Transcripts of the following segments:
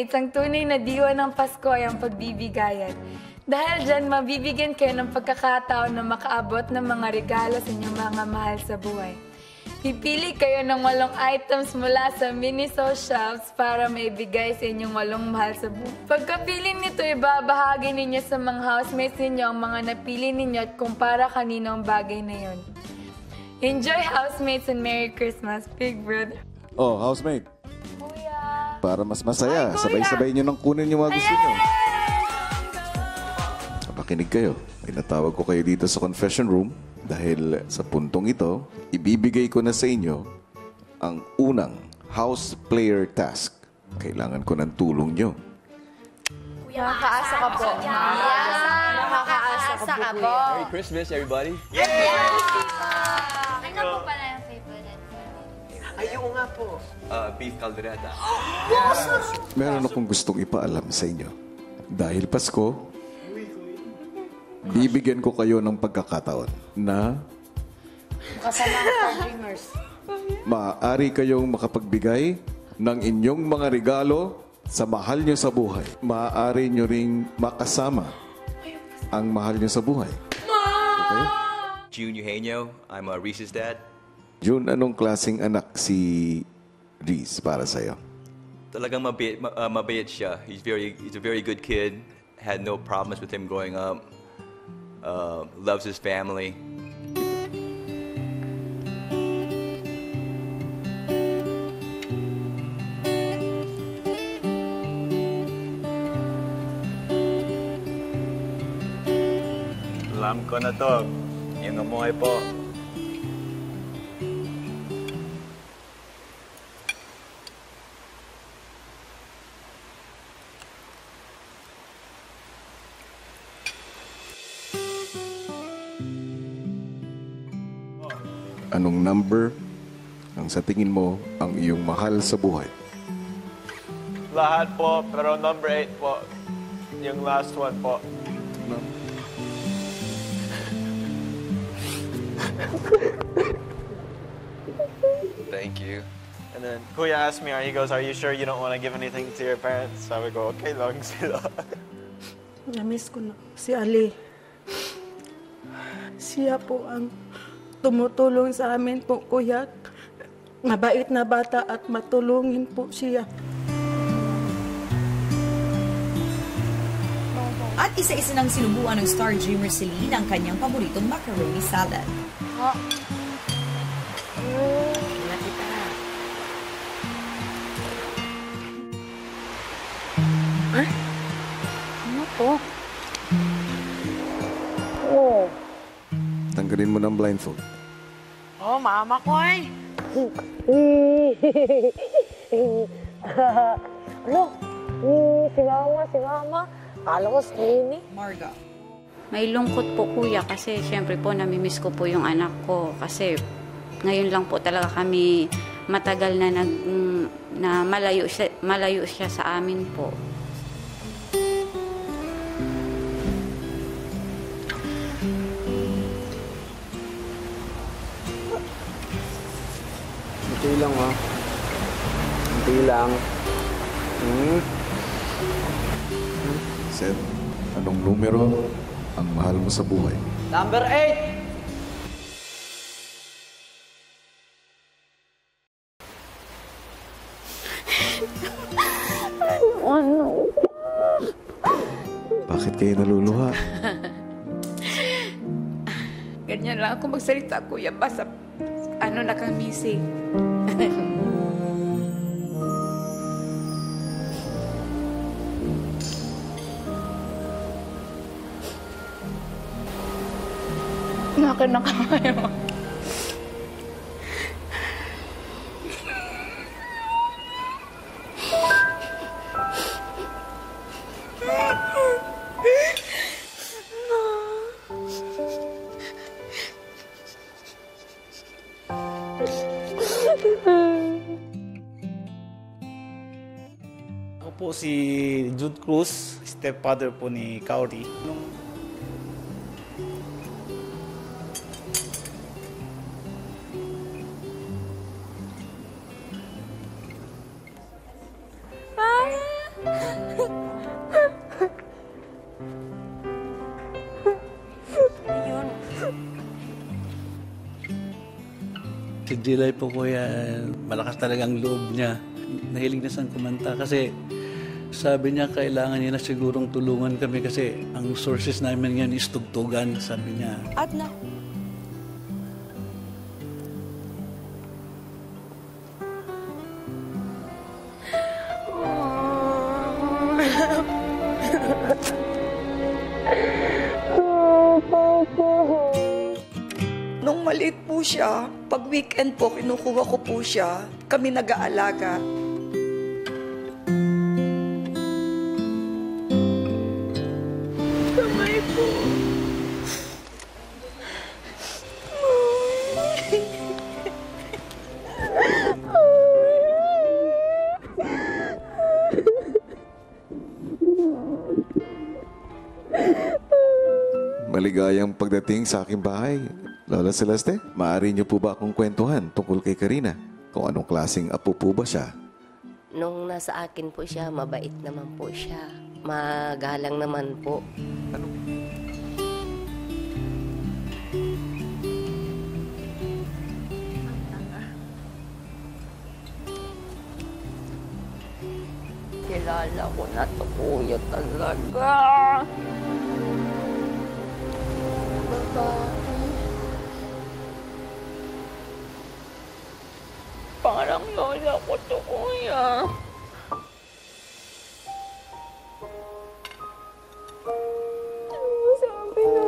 housemates, ang tunay na diwa ng Pasko ay ang pagbibigayan. Dahil dyan, mabibigyan kayo ng pagkakataon na makaabot ng mga regalo sa inyong mga mahal sa buhay. Pipili kayo ng 8 items mula sa Miniso Shops para maibigay sa inyong 8 mahal sa buhay. Pagkapili nito, ibabahagi ninyo sa mga housemates ninyo ang mga napili ninyo at kung para kanino ang bagay na yon. Enjoy, housemates, and Merry Christmas, Big Brother. Oh, housemate. Kuya! Para mas masaya, Ay, kuya! sabay-sabay nyo nang kunin yung mga gusto nyo. Makinig kayo. Pinatawag ko kayo dito sa confession room dahil sa puntong ito, ibibigay ko na sa inyo ang unang house player task. Kailangan ko ng tulong nyo. Nakakaasa ka po. Nakakaasa ka po. Merry Christmas, everybody. Ano po pala yung favorite? Ayaw nga po. Beef caldereta. Meron akong gustong ipaalam sa inyo. Dahil Pasko, bibigyan ko kayo ng pagkakataon na Kasama ang Star Dreamers. maaari kayong makapagbigay ng inyong mga regalo sa mahal nyo sa buhay. Maaari nyo ring makasama ang mahal nyo sa buhay. Okay? June Eugenio, I'm Reese's dad. June, anong klaseng anak si Reese para sa'yo? Talagang mabait siya. He's a very good kid. Had no problems with him growing up. Loves his family. Alam ko na to. Yung umuhay po. Anong number ang sa tingin mo ang iyong mahal sa buhay? Lahat po, pero number 8 po. Yung last one po. Thank you. And then Kuya asked me, he goes, are you sure you don't want to give anything to your parents? Sabi ko, okay lang sila. Namiss ko na si Ali. Siya po ang tumutulong sa amin po, kuya. Mabait na bata at matulungin po siya. At isa-isa nang sinubuan ng Star Dreamer si Lee ang kanyang paboritong macaroni salad. Ano po? Tanggalin mo ng blindfold. Oh, mama ko ay. Ano? Si mama. Kala ko si Nini. Marga. May lungkot po kuya kasi syempre po namimiss ko po yung anak ko kasi ngayon lang po talaga kami matagal na na malayo siya sa amin po. Kunti lang ha. Kunti lang. Seth, anong numero ang mahal mo sa buhay? Number 8! Ano? Bakit kayo naluluha? Ganyan lang ako magsalita, kuya, basta na kami si... Naka na kayo. Ako po si Jude Cruz, stepfather po ni Kaori. Jilay po kuya, malakas talagang loob niya. Nahilig na siyang kumanta kasi sabi niya kailangan niya na sigurong tulungan kami kasi ang sources namin ngayon is tugtugan, sabi niya. At na... Nung maliit po siya, pag weekend po, kinukuha ko po siya. Kami nag-aalaga. Kamay po. Maligayang pagdating sa aking bahay. Lola Celeste, maaari niyo po ba akong kwentuhan tungkol kay Karina? Kung anong klaseng apo po ba siya? Nung nasa akin po siya, mabait naman po siya. Magalang naman po. Ano? Kilala ko na to, kuya talaga. Babae. Parang lola ko to, kuya. Sabi na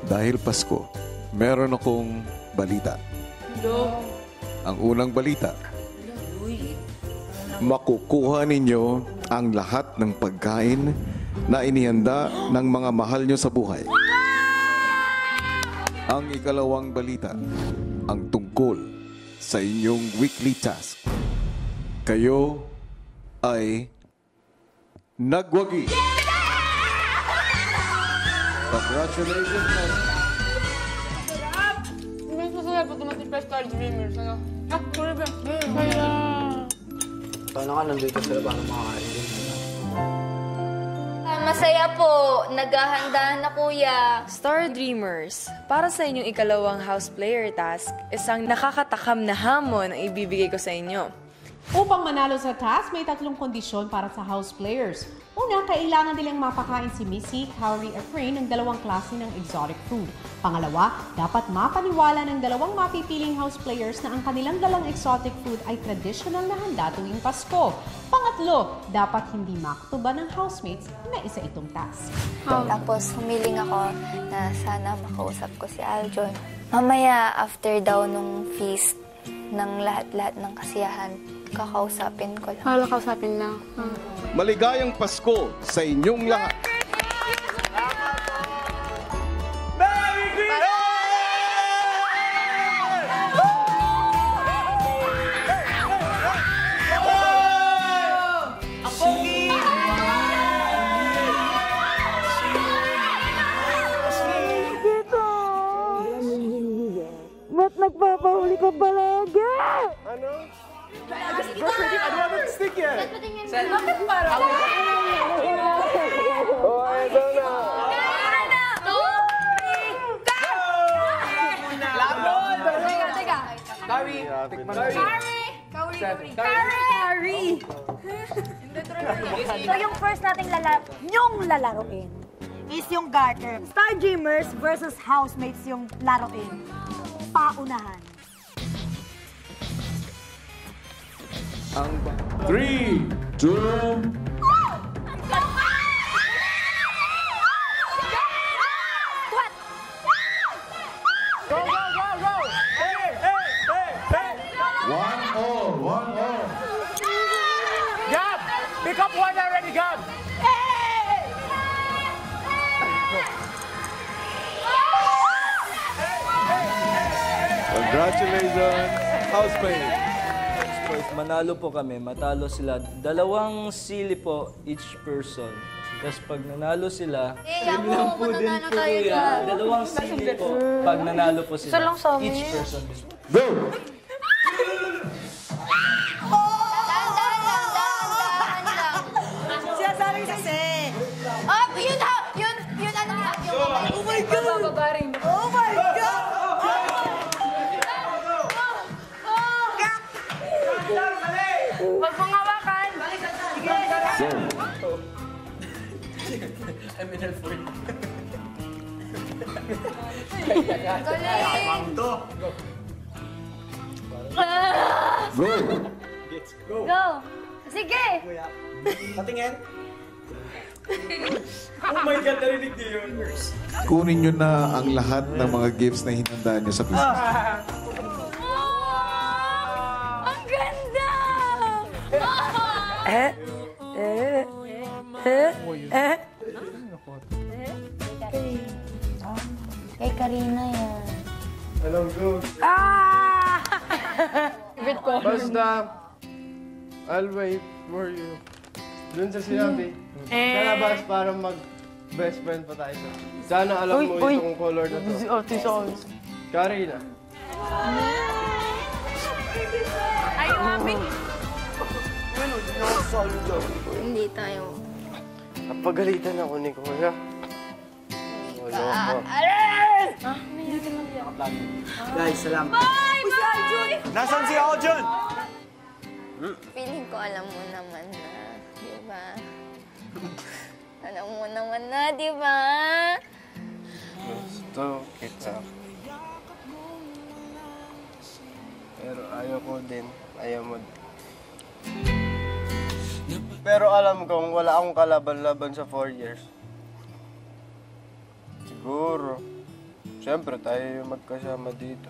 Dahil Pasko, meron akong balita. Ang unang balita, makukuha ninyo ang lahat ng pagkain na inihanda ng mga mahal nyo sa buhay. Ang ikalawang balita, ang tungkol sa inyong weekly task. Kayo ay nagwagi. Congratulations. Mas masaya po tumating pa Star Dreamers. Ano? Sorry ba? Paano ka nandito sila? Paano makakain din? Masaya po. Naghahanda na kuya. Star Dreamers, para sa inyong ikalawang house player task, isang nakakatakam na hamon ang ibibigay ko sa inyo. Upang manalo sa task, may 3 kondisyon para sa house players. Una, kailangan nilang mapakain si Missy, Cowrie at Rain ng 2 klase ng exotic food. Pangalawa, dapat mapaniwala ng 2 mapipiling house players na ang kanilang dalang exotic food ay traditional na handa tuwing Pasko. Pangatlo, dapat hindi makutuban ng housemates na isa itong task. Tapos humiling ako na sana makausap ko si Aljon. Mamaya, after daw nung feast ng lahat-lahat ng kasiyahan, kakausapin ko lang. Kausapin lang. Maligayang Pasko sa inyong lahat. Merry Christmas! Ang pogi! Ba't nagpapahuli ka palagi? Ano? Ano ba stick yan? Bakit parang? Oh, ito na. Teka. Carrie! Carrie! So yung first nating lalaroin is yung garter. Star Dreamers versus housemates yung laruin. Paunahan. Ang 3, 2, Gab! Pick up one already, Gab! Congratulations, housemates. First, manalo po kami, matalo sila. 2 sili po each person. Tapos pag nanalo sila, yun lang po din po kuya. 2 sili po pag nanalo po sila. Each person. Go! Sinasabi kasi. Yun ano nga. Oh my God! MNL for you. Galing! Go! Go! Go! Sige! Patingin. Oh my God, narinig niyo yun. Kunin nyo na ang lahat ng mga gifts na hinandaan nyo sa pista. Ang ganda! Kay Karina yan. Hello, go. Favorite ko. Basta, I'll wait for you. Dun sa sinabi, sa labas para mag-best friend pa tayo. Sana alam mo itong color na to. Karina. Are you happy? Hindi tayo. Napagalitan ako ni Kuya. Guys, salamat. Bye! Bye! Nasaan si Aljun? Feeling ko alam mo naman na, di ba? Alam mo naman na, di ba? Gusto kita. Pero ayaw ko din. Ayaw mo. Pero alam kong wala akong kalaban-laban sa 4 years. Siguro. Siyempre, tayo yung magkasama dito.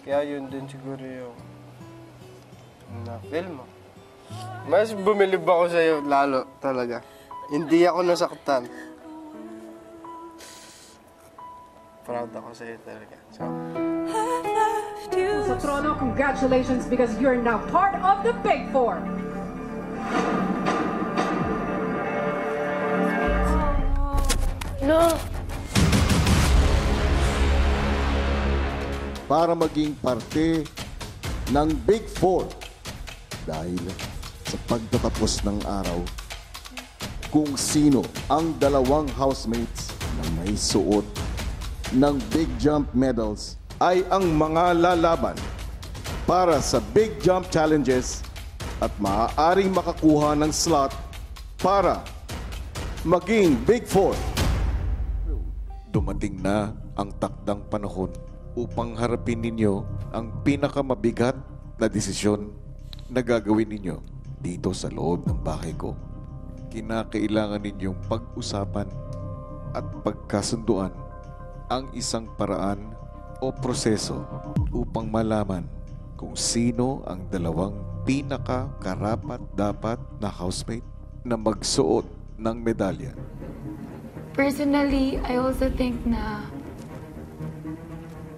Kaya yun din siguro yung na-feel mo. Mas bumilib ako sa'yo lalo talaga. Hindi ako nasaktan. Proud ako sa'yo talaga. So, Sa trono, congratulations because you're now part of the Big Four. No! Para maging parte ng Big Four dahil sa pagtatapos ng araw kung sino ang dalawang housemates na may suot ng Big Jump medals ay ang mga lalaban para sa Big Jump Challenges at maaaring makakuha ng slot para maging Big Four. Dumating na ang takdang panahon upang harapin ninyo ang pinakamabigat na desisyon na gagawin ninyo dito sa loob ng bahay ko. Kinakailangan ninyong pag-usapan at pagkasunduan ang isang paraan o proseso upang malaman kung sino ang dalawang pinaka-karapat-dapat na housemate na magsuot ng medalya. Personally, I also think na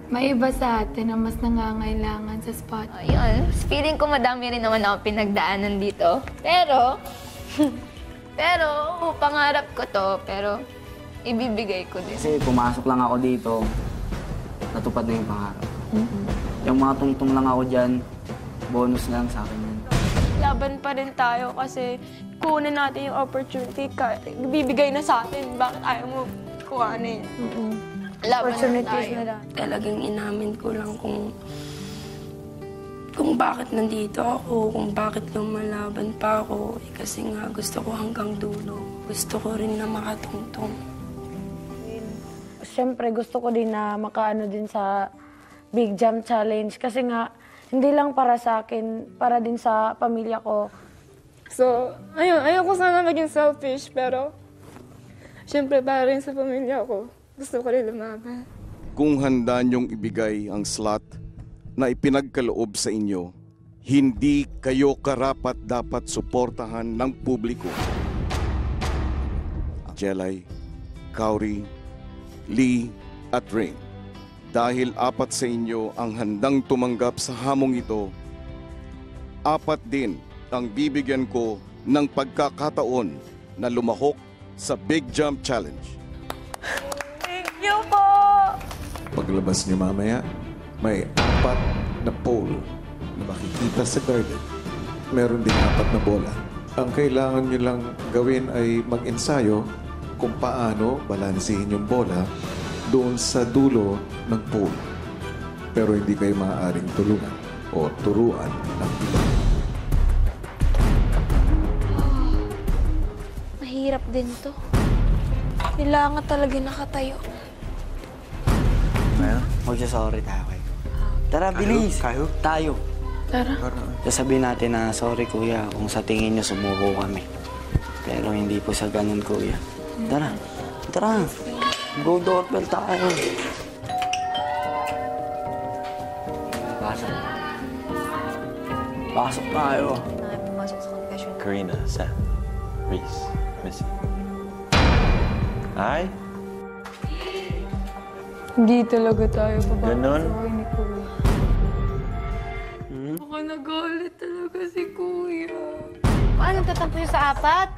may iba sa atin na mas nangangailangan sa spot. Ayun, feeling ko madami rin naman ako pinagdaanan dito. Pero, pangarap ko to, pero ibibigay ko din. Kasi pumasok lang ako dito, natupad na yung pangarap. Yung mga tungtong lang ako dyan, bonus lang sa akin yun. Laban pa rin tayo kasi kunin natin yung opportunity, bibigay na sa atin. Bakit ayaw mo kuhanin? Laban na tayo. Talagang inamin ko lang kung bakit nandito ako, kung bakit lumalaban pa ako. Kasi nga gusto ko hanggang dulo. Gusto ko rin na makatungtong. Siyempre, gusto ko din na makaano din sa Big Jump Challenge. Kasi nga, hindi lang para sa akin, para din sa pamilya ko. So, ayoko sana maging selfish, pero siyempre para rin sa pamilya ko. Gusto ko rin lumaban. Kung handa niyong ibigay ang slot na ipinagkaloob sa inyo, hindi kayo karapat-dapat suportahan ng publiko. Jelay, Kauri, Lee at Rain. Dahil 4 sa inyo ang handang tumanggap sa hamong ito, 4 din ang bibigyan ko ng pagkakataon na lumahok sa Big Jump Challenge. Thank you po! Paglabas niyo mamaya, may 4 na pole na makikita sa garden. Meron din 4 na bola. Ang kailangan niyo lang gawin ay mag-ensayo kung paano balansehin yung bola doon sa dulo ng pole. Pero hindi kayo maaaring tulungan o turuan ng iba. Mahirap din to. Kailangan talaga nakatayo. Magsasorry tayo kayo. Tara, bilis. Tayo. Tara. Sasabihin natin na, sorry kuya, kung sa tingin niyo sumuko kami. Pero hindi po sa ganun, kuya. Tara. Tara. Go doorbell tayo. Pasok. Pasok tayo. Karina, Sam, Reese, Missy. Ay? Hindi talaga tayo papapasok Ganon? ni Kuya. Baka nagalit talaga si Kuya. Paano tatampo yung sa apat?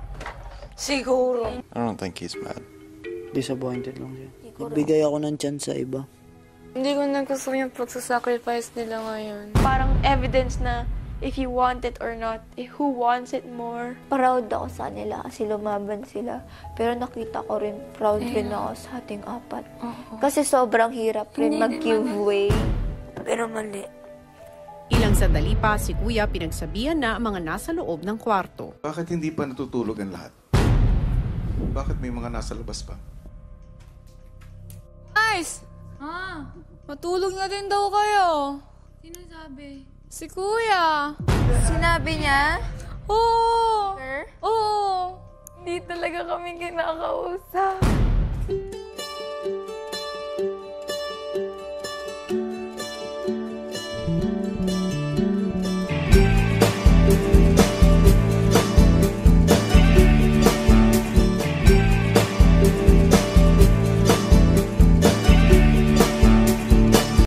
Siguro. I don't think he's mad. Disappointed lang siya. Nagbigay ako ng chance sa iba. Hindi ko na gusto yung pagsasacrifice nila ngayon. Parang evidence na if you want it or not, who wants it more. Proud ako sa nila kasi lumaban sila. Pero nakita ko rin, proud rin ako sa ating apat. Kasi sobrang hirap rin mag-give way. Pero mali. Ilang sandali pa, si Kuya pinagsabihan na ang mga nasa loob ng kwarto. Bakit hindi pa natutulog ang lahat? Bakit may mga nasa labas pa? Guys! Matulog na din daw kayo. Sino sabi? Si Kuya. Sinabi niya? Oo! Oo! Hindi talaga kami kinakausap.